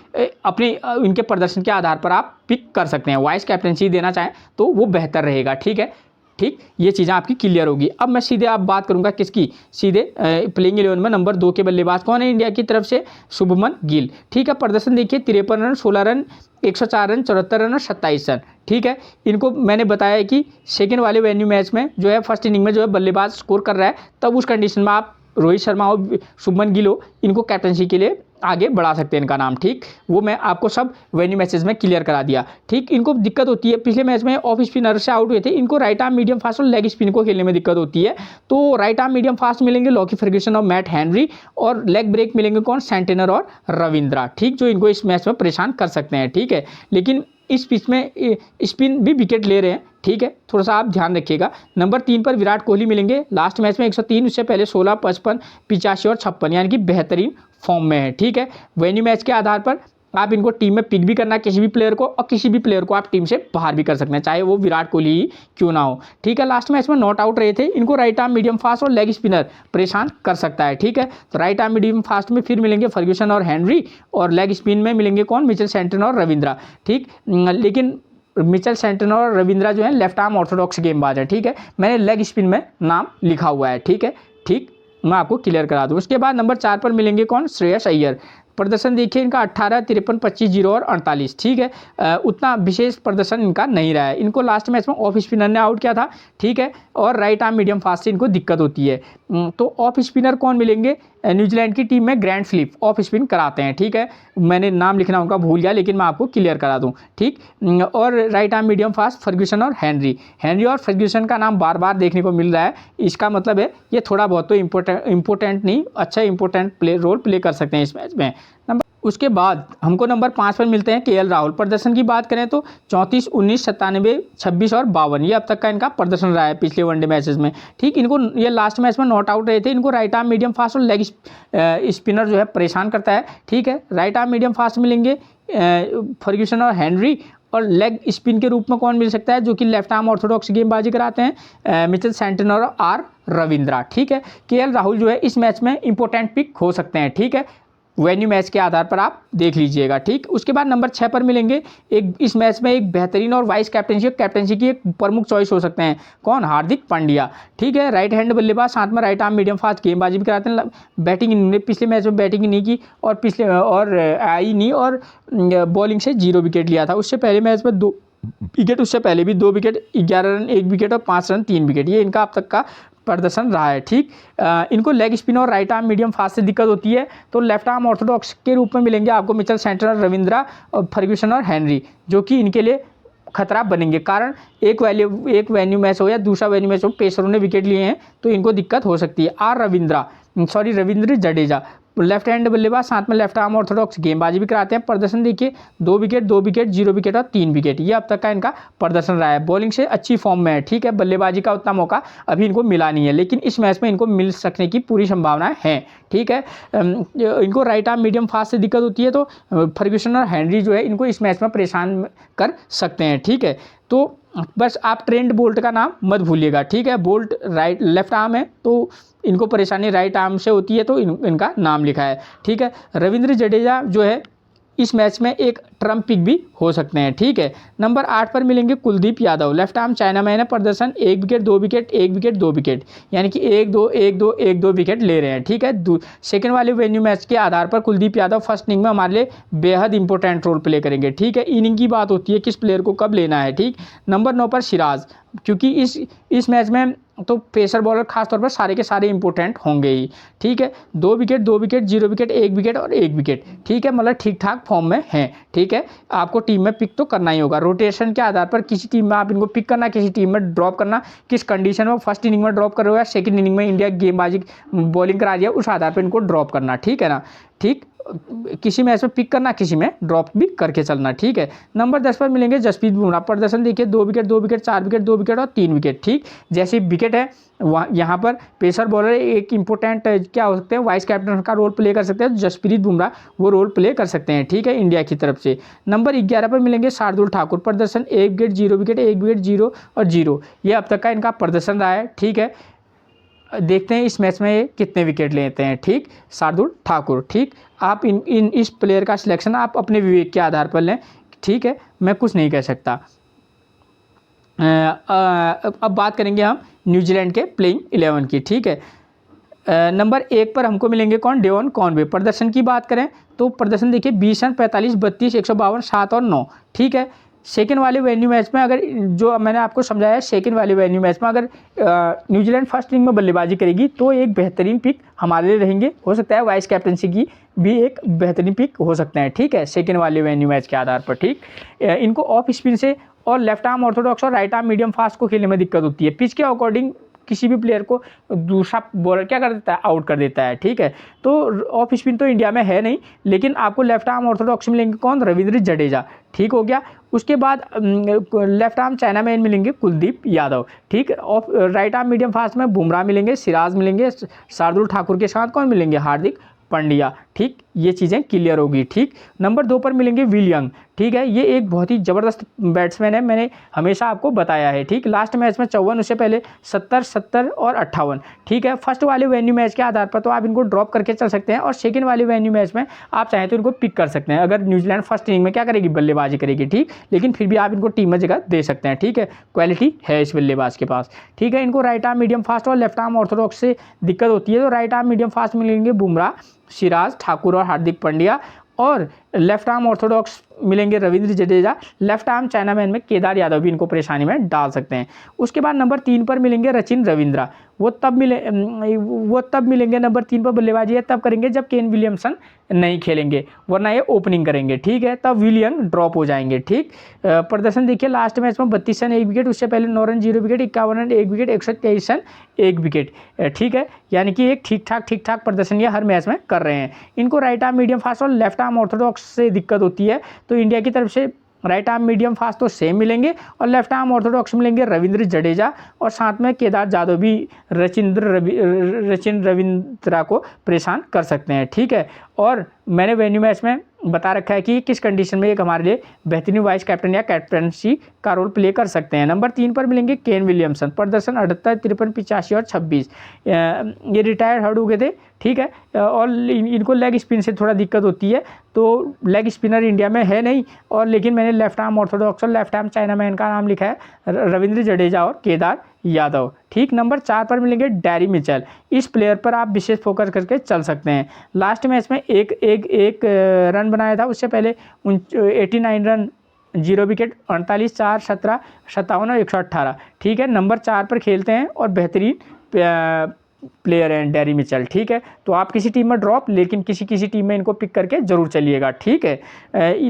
अपने इनके प्रदर्शन के आधार पर आप पिक कर सकते हैं। वाइस कैप्टनसी देना चाहें तो वो बेहतर रहेगा, ठीक है, ठीक। ये चीज़ें आपकी क्लियर होगी। अब मैं सीधे आप बात करूंगा किसकी, सीधे प्लेइंग 11 में नंबर 2 के बल्लेबाज कौन है इंडिया की तरफ से, शुभमन गिल, ठीक है। प्रदर्शन देखिए 53 रन, 16 रन, 104 रन, 74 रन और 27 रन, ठीक है। इनको मैंने बताया कि सेकेंड वाले वेन्यू मैच में जो है फर्स्ट इनिंग में जो है बल्लेबाज स्कोर कर रहा है, तब उस कंडीशन में आप रोहित शर्मा और शुभमन गिल हो, इनको कैप्टनसी के लिए आगे बढ़ा सकते हैं इनका नाम, ठीक। वो मैं आपको सब वेन्यू मैचेस में क्लियर करा दिया, ठीक। इनको दिक्कत होती है, पिछले मैच में ऑफ स्पिनर से आउट हुए थे, इनको राइट आर्म मीडियम फास्ट और लेग स्पिन को खेलने में दिक्कत होती है। तो राइट आर्म मीडियम फास्ट मिलेंगे लॉकी फर्ग्यूसन और मैट हेनरी, और लेग ब्रेक मिलेंगे कौन, सेंटेनर और रविंद्रा, ठीक, जो इनको इस मैच में परेशान कर सकते हैं, ठीक है। लेकिन इस पिच में स्पिन भी विकेट ले रहे हैं, ठीक है, थोड़ा सा आप ध्यान रखिएगा। नंबर 3 पर विराट कोहली मिलेंगे, लास्ट मैच में 103, उससे पहले 16, 55, 85 और 56, यानी कि बेहतरीन फॉर्म में है, ठीक है। वेन्यू मैच के आधार पर आप इनको टीम में पिक भी करना किसी भी प्लेयर को, और किसी भी प्लेयर को आप टीम से बाहर भी कर सकते हैं, चाहे वो विराट कोहली ही क्यों ना हो, ठीक है। लास्ट मैच में नॉट आउट रहे थे, इनको राइट आर्म मीडियम फास्ट और लेग स्पिनर परेशान कर सकता है, ठीक है। तो राइट आर्म मीडियम फास्ट में फिर मिलेंगे फर्ग्यूसन और हेनरी, और लेग स्पिन में मिलेंगे कौन, मिचेल सैंटनर और रविंद्रा, ठीक। लेकिन मिचेल सैंटनर और रविंद्रा जो है लेफ्ट आर्म ऑर्थोडॉक्स गेंदबाज है, ठीक है। मैंने लेग स्पिन में नाम लिखा हुआ है, ठीक है, ठीक, मैं आपको क्लियर करा दूँ। उसके बाद नंबर 4 पर मिलेंगे कौन, श्रेयस अय्यर। प्रदर्शन देखिए इनका 18, 53, 25, 0 और 48, ठीक है। उतना विशेष प्रदर्शन इनका नहीं रहा है, इनको लास्ट मैच में ऑफ स्पिनर ने आउट किया था, ठीक है, और राइट आर्म मीडियम फास्ट से इनको दिक्कत होती है। तो ऑफ स्पिनर कौन मिलेंगे, न्यूजीलैंड की टीम में ग्रैंड फिलिप ऑफ स्पिन कराते हैं, ठीक है। मैंने नाम लिखना उनका भूल गया, लेकिन मैं आपको क्लियर करा दूं, ठीक। और right arm medium fast Ferguson और हेनरी और फर्ग्यूसन का नाम बार बार देखने को मिल रहा है, इसका मतलब है ये थोड़ा बहुत तो इंपॉर्टेंट नहीं, अच्छा इंपॉर्टेंट रोल प्ले कर सकते हैं इस मैच में। उसके बाद हमको नंबर 5 पर मिलते हैं केएल राहुल। प्रदर्शन की बात करें तो 34, 19, 97, 26 और 52 ये अब तक का इनका प्रदर्शन रहा है पिछले वनडे मैचेस में, ठीक। इनको ये लास्ट मैच में नॉट आउट रहे थे, इनको राइट आर्म मीडियम फास्ट और लेग स्पिनर जो है परेशान करता है, ठीक है। राइट आर्म मीडियम फास्ट मिलेंगे फर्ग्यूसन और हेनरी, और लेग स्पिन के रूप में कौन मिल सकता है, जो कि लेफ्ट आर्म ऑर्थोडॉक्स गेंदबाजी कराते हैं, मिचेल सैंटनर और आर रविंद्रा, ठीक है। केएल राहुल जो है इस मैच में इंपॉर्टेंट पिक हो सकते हैं, ठीक है। वेन्यू मैच के आधार पर आप देख लीजिएगा, ठीक। उसके बाद नंबर 6 पर मिलेंगे एक इस मैच में एक बेहतरीन और वाइस कैप्टनसी की एक प्रमुख चॉइस हो सकते हैं, कौन, हार्दिक पांड्या, ठीक है। राइट हैंड बल्लेबाज, साथ में राइट आर्म मीडियम फास्ट गेंदबाजी भी कराते हैं। बैटिंग इन्होंने पिछले मैच में बैटिंग नहीं की, और आई नहीं, और बॉलिंग से 0 विकेट लिया था। उससे पहले मैच में 2 विकेट, उससे पहले भी 2 विकेट, 11 रन 1 विकेट और 5 रन 3 विकेट, ये इनका अब तक का प्रदर्शन रहा है, ठीक। इनको लेग स्पिन और राइट आर्म मीडियम फास्ट से दिक्कत होती है, तो लेफ्ट आर्म ऑर्थोडॉक्स के रूप में मिलेंगे आपको मिचेल सैंटनर, रविंद्रा और फर्ग्यूसन और हेनरी, जो कि इनके लिए खतरा बनेंगे। कारण एक वेन्यू मैच हो या दूसरा वेन्यू मैच हो, पेसरों ने विकेट लिए हैं तो इनको दिक्कत हो सकती है। रविंद्र जडेजा लेफ्ट हैंड बल्लेबाज, साथ में लेफ्ट आर्म ऑर्थोडॉक्स गेंदबाजी भी कराते हैं। प्रदर्शन देखिए 2 विकेट, 2 विकेट, 0 विकेट और 3 विकेट, ये अब तक का इनका प्रदर्शन रहा है। बॉलिंग से अच्छी फॉर्म में है, ठीक है। बल्लेबाजी का उतना मौका अभी इनको मिला नहीं है, लेकिन इस मैच में इनको मिल सकने की पूरी संभावना है, ठीक है। इनको राइट आर्म मीडियम फास्ट से दिक्कत होती है, तो फर्ग्यूसन और हेनरी जो है इनको इस मैच में परेशान कर सकते हैं, ठीक है। तो बस आप ट्रेंट बोल्ट का नाम मत भूलिएगा, ठीक है। बोल्ट लेफ्ट आर्म है, तो इनको परेशानी राइट आर्म से होती है, तो इनका नाम लिखा है, ठीक है। रविंद्र जडेजा जो है इस मैच में एक ट्रम्प पिक भी हो सकते हैं, ठीक है। नंबर 8 पर मिलेंगे Kuldeep Yadav, left arm chinaman है। प्रदर्शन 1 विकेट, 2 विकेट, 1 विकेट, 2 विकेट, यानी कि 1-2 विकेट ले रहे हैं, ठीक है। सेकंड वाले वेन्यू मैच के आधार पर कुलदीप यादव फर्स्ट इनिंग में हमारे लिए बेहद इंपॉर्टेंट रोल प्ले करेंगे, ठीक है। इनिंग की बात होती है किस प्लेयर को कब लेना है, ठीक। नंबर 9 पर सिराज, क्योंकि इस मैच में तो पेसर बॉलर खासतौर पर सारे के सारे इंपॉर्टेंट होंगे ही, ठीक है। 2 विकेट, 2 विकेट, 0 विकेट, 1 विकेट और 1 विकेट, ठीक है। मतलब ठीक ठाक फॉर्म में है, ठीक है। आपको टीम में पिक तो करना ही होगा, रोटेशन के आधार पर किसी टीम में आप इनको पिक करना, किसी टीम में ड्रॉप करना, किस कंडीशन में फर्स्ट इनिंग में ड्रॉप कर रहे हो या सेकंड इनिंग में इंडिया गेंदबाजी बॉलिंग करा दिया, उस आधार पर इनको ड्रॉप करना, ठीक है ना, ठीक। किसी मैच में पिक करना, किसी में ड्रॉप भी करके चलना, ठीक है। नंबर 10 पर मिलेंगे जसप्रीत बुमराह। प्रदर्शन देखिए 2 विकेट, 2 विकेट, 4 विकेट, 2 विकेट और 3 विकेट, ठीक। जैसे विकेट है वहाँ यहाँ पर पेसर बॉलर एक इंपॉर्टेंट क्या हो सकते हैं, वाइस कैप्टन का रोल प्ले कर सकते हैं, जसप्रीत बुमराह वो रोल प्ले कर सकते हैं, ठीक है, इंडिया की तरफ से। नंबर 11 पर मिलेंगे शार्दुल ठाकुर। प्रदर्शन 1 विकेट, 0 विकेट, 1 विकेट, 0 और 0, ये अब तक का इनका प्रदर्शन रहा है, ठीक है। देखते हैं इस मैच में ये कितने विकेट लेते हैं, ठीक। शार्दुल ठाकुर, ठीक। आप इस प्लेयर का सिलेक्शन आप अपने विवेक के आधार पर लें, ठीक है, मैं कुछ नहीं कह सकता। अब बात करेंगे हम न्यूजीलैंड के प्लेइंग 11 की, ठीक है। नंबर 1 पर हमको मिलेंगे कौन, डेवन कॉनवे। प्रदर्शन की बात करें तो प्रदर्शन देखिए 20 रन, 45, 32, 152, 7 और 9, ठीक है। सेकंड वाले वेन्यू मैच में अगर जो मैंने आपको समझाया, सेकंड वाले वेन्यू मैच में अगर न्यूजीलैंड फर्स्ट इनिंग में बल्लेबाजी करेगी तो एक बेहतरीन पिक हमारे लिए रहेंगे। हो सकता है वाइस कैप्टनसी की भी एक बेहतरीन पिक हो सकते हैं, ठीक है, सेकंड वाले वेन्यू मैच के आधार पर। ठीक, इनको ऑफ स्पिन से और लेफ्ट आर्म ऑर्थोडॉक्स और राइट आर्म मीडियम फास्ट को खेलने में दिक्कत होती है। पिच के अकॉर्डिंग किसी भी प्लेयर को दूसरा बॉलर क्या कर देता है, आउट कर देता है। ठीक है, तो ऑफ स्पिन तो इंडिया में है नहीं, लेकिन आपको लेफ्ट आर्म ऑर्थोडॉक्स मिलेंगे कौन, रविंद्र जडेजा। ठीक हो गया। उसके बाद लेफ्ट आर्म चाइना मैन मिलेंगे कुलदीप यादव। ठीक, of right arm medium fast में बुमराह मिलेंगे, सिराज मिलेंगे, शार्दुल ठाकुर के साथ कौन मिलेंगे, हार्दिक पांड्या। ठीक, ये चीज़ें क्लियर होगी। ठीक, नंबर 2 पर मिलेंगे विल यंग। ठीक है, ये एक बहुत ही ज़बरदस्त बैट्समैन है, मैंने हमेशा आपको बताया है। ठीक, लास्ट मैच में 54, उससे पहले 70, 70 और 58। ठीक है, फर्स्ट वाले वेन्यू मैच के आधार पर तो आप इनको ड्रॉप करके चल सकते हैं और सेकंड वाले वेन्यू मैच में आप चाहें तो इनको पिक कर सकते हैं। अगर न्यूजीलैंड फर्स्ट इनिंग में क्या करेगी, बल्लेबाजी करेगी। ठीक, लेकिन फिर भी आप इनको टीम में जगह दे सकते हैं। ठीक है, क्वालिटी है इस बल्लेबाज के पास। ठीक है, इनको राइट आर्म मीडियम फास्ट और लेफ्ट आर्म ऑर्थोडॉक्स से दिक्कत होती है, तो राइट आर्म मीडियम फास्ट मिलेंगे बुमराह, सिराज, ठाकुर और हार्दिक पांड्या, और लेफ्ट आर्म ऑर्थोडॉक्स मिलेंगे Ravindra Jadeja. Left arm China man में केदार यादव भी इनको परेशानी में डाल सकते हैं। उसके बाद नंबर 3 पर मिलेंगे रचिन रविंद्रा। वो तब मिलेंगे नंबर 3 पर बल्लेबाजी है तब करेंगे जब केन विलियमसन नहीं खेलेंगे, वरना ये ओपनिंग करेंगे। ठीक है, तब विल यंग ड्रॉप हो जाएंगे। ठीक, प्रदर्शन देखिए, लास्ट मैच में 32 रन 1 विकेट, उससे पहले 9 run 0 wicket, 51 run 1 wicket, 123 run 1 wicket. ठीक है, यानी कि एक ठीक ठाक प्रदर्शन ये हर मैच में कर रहे हैं। इनको राइट आर्म मीडियम फास्ट और लेफ्ट आर्म ऑर्थोडॉक्स से दिक्कत होती है, तो इंडिया की तरफ से राइट आर्म मीडियम फास्ट तो सेम मिलेंगे और लेफ्ट आर्म ऑर्थोडॉक्स मिलेंगे रविंद्र जडेजा, और साथ में केदार जाधव भी रचिन रविंद्रा को परेशान कर सकते हैं। ठीक है, और मैंने वेन्यू मैच में बता रखा है कि किस कंडीशन में एक हमारे लिए बेहतरीन वाइस कैप्टन या कैप्टनसी का रोल प्ले कर सकते हैं। नंबर 3 पर मिलेंगे केन विलियमसन। प्रदर्शन 78, 53, 85 और 26। ये रिटायर्ड हर्ड हो गए थे। ठीक है, और इनको लेग स्पिन से थोड़ा दिक्कत होती है, तो लेग स्पिनर इंडिया में है नहीं, और लेकिन मैंने लेफ्ट आर्म ऑर्थोडॉक्स और लेफ्ट आर्म चाइना मैन का नाम लिखा है रविंद्र जडेजा और केदार यादव। ठीक, नंबर 4 पर मिलेंगे डैरी मिचेल। इस प्लेयर पर आप विशेष फोकस करके चल सकते हैं। लास्ट मैच में एक रन बनाया था, उससे पहले 89 रन 0 विकेट, 48, 4, 17, 57 और 118। ठीक है, नंबर 4 पर खेलते हैं और बेहतरीन प्लेयर हैं डैरी मिचेल। ठीक है, तो आप किसी टीम में ड्रॉप, लेकिन किसी टीम में इनको पिक करके जरूर चलिएगा। ठीक है,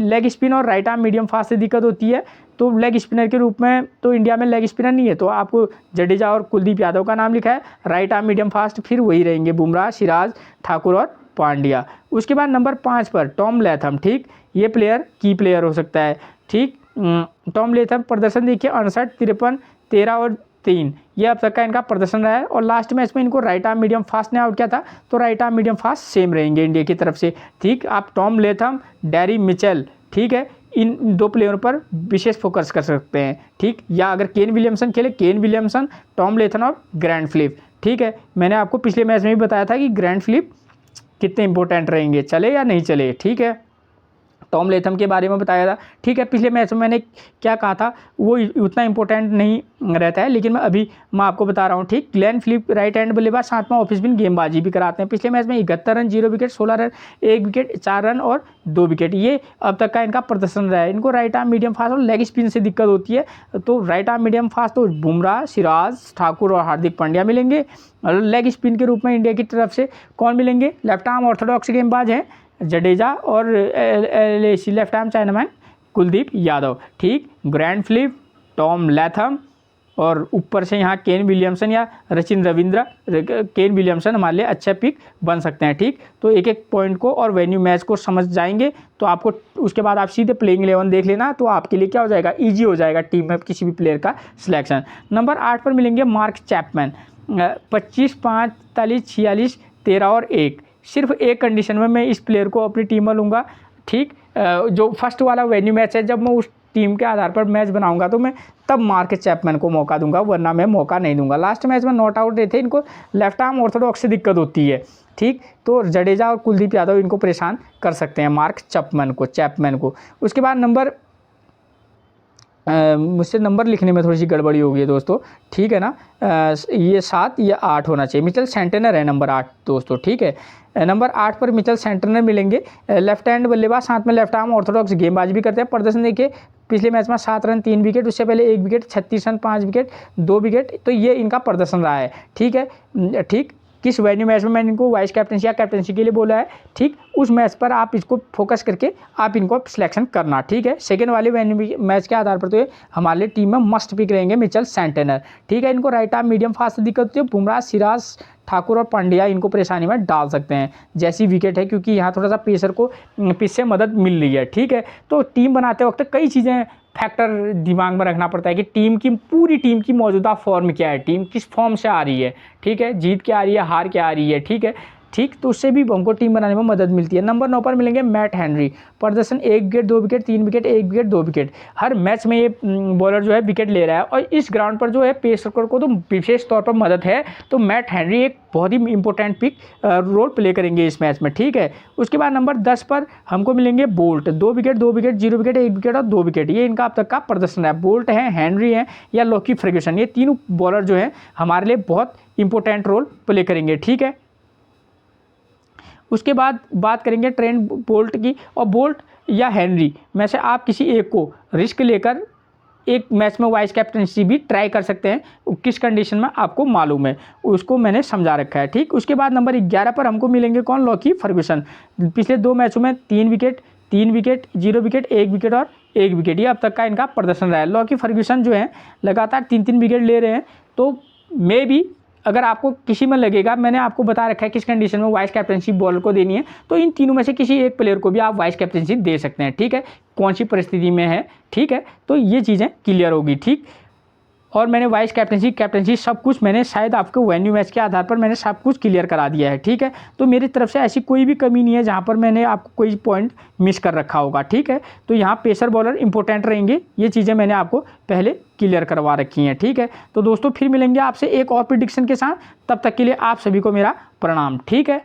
लेग स्पिन और राइट आर्म मीडियम फास्ट से दिक्कत होती है, तो लेग स्पिनर के रूप में तो इंडिया में लेग स्पिनर नहीं है, तो आपको जडेजा और कुलदीप यादव का नाम लिखा है। राइट आर्म मीडियम फास्ट फिर वही रहेंगे, बुमराह, सिराज, ठाकुर और पांड्या। उसके बाद नंबर 5 पर टॉम लैथम। ठीक, ये प्लेयर की प्लेयर हो सकता है। ठीक, टॉम लैथम प्रदर्शन देखिए, 68, 53, 13 और 3, ये अब तक का इनका प्रदर्शन रहा है, और लास्ट मैच में इनको राइट आर्म मीडियम फास्ट ने आउट किया था, तो right arm medium fast same रहेंगे इंडिया की तरफ से। ठीक, आप टॉम लैथम, डैरी मिचेल, ठीक है, इन 2 प्लेयरों पर विशेष फोकस कर सकते हैं। ठीक, या अगर केन विलियमसन खेले, केन विलियमसन, टॉम लैथम और ग्रैंड फिलिप। ठीक है, मैंने आपको पिछले मैच में भी बताया था कि ग्रैंड फिलिप कितने इंपॉर्टेंट रहेंगे, चले या नहीं चले। ठीक है, टॉम लैथम के बारे में बताया था। ठीक है, पिछले मैच में मैंने क्या कहा था वो उतना इंपॉर्टेंट नहीं रहता है, लेकिन मैं आपको बता रहा हूँ। ठीक, ग्लेन फिलिप राइट हैंड बल्लेबाज, साथ में ऑफ स्पिन गेंदबाजी भी कराते हैं। पिछले मैच में 71 run 0 wicket, 16 run 1 wicket, 4 run और 2 विकेट, ये अब तक का इनका प्रदर्शन रहा है। इनको राइट आर्म मीडियम फास्ट और लेग स्पिन से दिक्कत होती है, तो राइट आर्म मीडियम फास्ट तो बुमराह, सिराज, ठाकुर और हार्दिक पांड्या मिलेंगे, और लेग स्पिन के रूप में इंडिया की तरफ से कौन मिलेंगे, लेफ्ट आर्म ऑर्थोडॉक्स गेंदबाज हैं जडेजा, और left arm China man Kuldeep Yadav. ठीक, ग्रैंड फिलिप, टॉम लैथम, और ऊपर से यहाँ केन विलियमसन या रचिन रविंद्रा। केन विलियमसन हमारे लिए अच्छा पिक बन सकते हैं। ठीक, तो एक एक पॉइंट को और वेन्यू मैच को समझ जाएंगे तो आपको उसके बाद आप सीधे प्लेइंग 11 देख लेना, तो आपके लिए क्या हो जाएगा, ईजी हो जाएगा टीम में किसी भी प्लेयर का सिलेक्शन। नंबर 8 पर मिलेंगे मार्क चैपमैन। 25, 45, 46, 13 और 1। सिर्फ एक कंडीशन में मैं इस प्लेयर को अपनी टीम में लूँगा। ठीक, जो फर्स्ट वाला वेन्यू मैच है, जब मैं उस टीम के आधार पर मैच बनाऊंगा तो मैं तब मार्क चैपमैन को मौका दूंगा, वरना मैं मौका नहीं दूंगा। लास्ट मैच में नॉट आउट रहे थे, इनको लेफ्ट आर्म ऑर्थोडॉक्स से दिक्कत होती है। ठीक, तो जडेजा और कुलदीप यादव इनको परेशान कर सकते हैं, मार्क चैपमैन को। उसके बाद नंबर मुझसे नंबर लिखने में थोड़ी सी गड़बड़ी हो गई है दोस्तों, ठीक है ना। ये 7 या 8 होना चाहिए। मिचेल सेंटनर है नंबर 8 दोस्तों, ठीक है। नंबर 8 पर मिचेल सेंटनर मिलेंगे। लेफ्ट हैंड बल्लेबाज, साथ में लेफ्ट आर्म ऑर्थोडॉक्स गेंदबाजी भी करते हैं। प्रदर्शन देखिए, पिछले मैच में 7 रन 3 विकेट, उससे पहले 1 विकेट, 36 रन 5 विकेट 2 विकेट, तो ये इनका प्रदर्शन रहा है, ठीक है। ठीक, किस वेन्यू मैच में मैंने इनको वाइस कैप्टनसी या कैप्टनसी के लिए बोला है, ठीक, उस मैच पर आप इसको फोकस करके आप इनको सिलेक्शन करना, ठीक है। सेकंड वाले वेन्यू मैच के आधार पर तो ये हमारे लिए टीम में मस्ट पिक रहेंगे मिचेल सेंटनर, ठीक है। इनको राइट आर्म मीडियम फास्ट से दिक्कत होती है। बुमराह, सिराज, ठाकुर और पांड्या इनको परेशानी में डाल सकते हैं जैसी विकेट है, क्योंकि यहाँ थोड़ा सा पेसर को पिच से मदद मिल रही है, ठीक है। तो टीम बनाते वक्त कई चीज़ें फैक्टर दिमाग में रखना पड़ता है कि पूरी टीम की मौजूदा फॉर्म क्या है, टीम किस फॉर्म से आ रही है, ठीक है, जीत क्या आ रही है, हार क्या आ रही है, ठीक है, ठीक। तो उससे भी हमको टीम बनाने में मदद मिलती है। नंबर 9 पर मिलेंगे मैट हेनरी। प्रदर्शन 1 wicket 2 wicket 3 wicket 1 wicket 2 wicket, हर मैच में ये बॉलर जो है विकेट ले रहा है और इस ग्राउंड पर जो है पेसर को तो विशेष तौर पर मदद है। तो मैट हेनरी एक बहुत ही इंपॉर्टेंट पिक रोल प्ले करेंगे इस मैच में, ठीक है। उसके बाद नंबर 10 पर हमको मिलेंगे bolt. 2 wicket 2 wicket 0 wicket 1 wicket और 2 विकेट, ये इनका अब तक का प्रदर्शन है। बोल्ट है, हेनरी है या लॉकी फर्ग्यूसन, ये तीनों बॉलर जो है हमारे लिए बहुत इंपॉर्टेंट रोल प्ले करेंगे, ठीक है। उसके बाद बात करेंगे ट्रेंट बोल्ट की, और बोल्ट या हेनरी में से आप किसी एक को रिस्क लेकर एक मैच में वाइस कैप्टनसी भी ट्राई कर सकते हैं। किस कंडीशन में आपको मालूम है, उसको मैंने समझा रखा है, ठीक। उसके बाद नंबर 11 पर हमको मिलेंगे कौन, लॉकी फर्ग्यूसन। पिछले 2 मैचों में 3 विकेट 0 विकेट 1 विकेट और 1 विकेट, ये अब तक का इनका प्रदर्शन रहा है। लॉकी फर्ग्यूसन जो है लगातार 3-3 विकेट ले रहे हैं, तो मे भी अगर आपको किसी में लगेगा, मैंने आपको बता रखा है किस कंडीशन में वाइस कैप्टनसी बॉलर को देनी है, तो इन तीनों में से किसी एक प्लेयर को भी आप वाइस कैप्टनसी दे सकते हैं, ठीक है, कौन सी परिस्थिति में है, ठीक है। तो ये चीज़ें क्लियर होगी, ठीक। और मैंने वाइस कैप्टनसी सब कुछ मैंने शायद आपको वेन्यू मैच के आधार पर मैंने सब कुछ क्लियर करा दिया है, ठीक है। तो मेरी तरफ से ऐसी कोई भी कमी नहीं है जहाँ पर मैंने आपको कोई पॉइंट मिस कर रखा होगा, ठीक है। तो यहाँ पेसर बॉलर इंपॉर्टेंट रहेंगे, ये चीज़ें मैंने आपको पहले क्लियर करवा रखी हैं, ठीक है। तो दोस्तों फिर मिलेंगे आपसे एक और प्रिडिक्शन के साथ, तब तक के लिए आप सभी को मेरा प्रणाम, ठीक है।